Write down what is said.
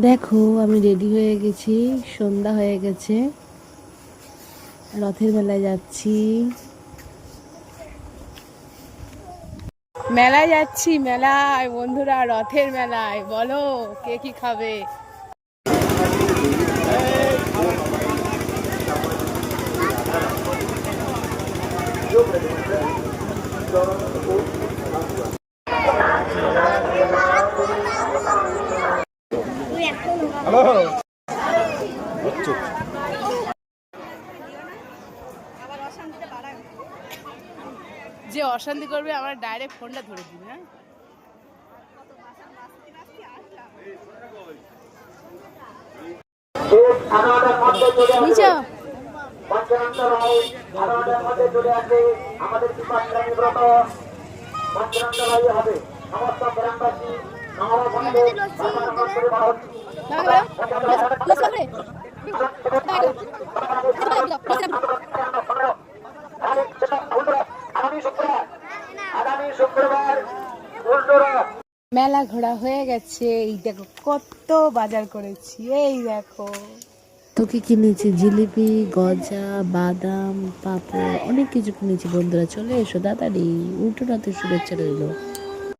দেখো আমি রেডি হয়ে গেছি, সন্ধ্যা হয়ে গেছে, রথের মেলায় যাচ্ছি। মেলায় যাচ্ছি, মেলায় বন্ধুরা, রথের মেলায়। বলো কে কি খাবে? যে অশান্তি করবে আমার ডাইরেক্ট ফোনটা ধরে দিন। হ্যাঁ, মেলা ঘোরা হয়ে গেছে। এই দেখো কত বাজার করেছি, এই দেখো। তো কি কিনেছি? জিলিপি, গজা, বাদাম, পাঁপড়, অনেক কিছু কিনেছি বন্ধুরা। চলে এসো তাড়াতাড়ি, উল্টো রাতে শুভেচ্ছা রইলো।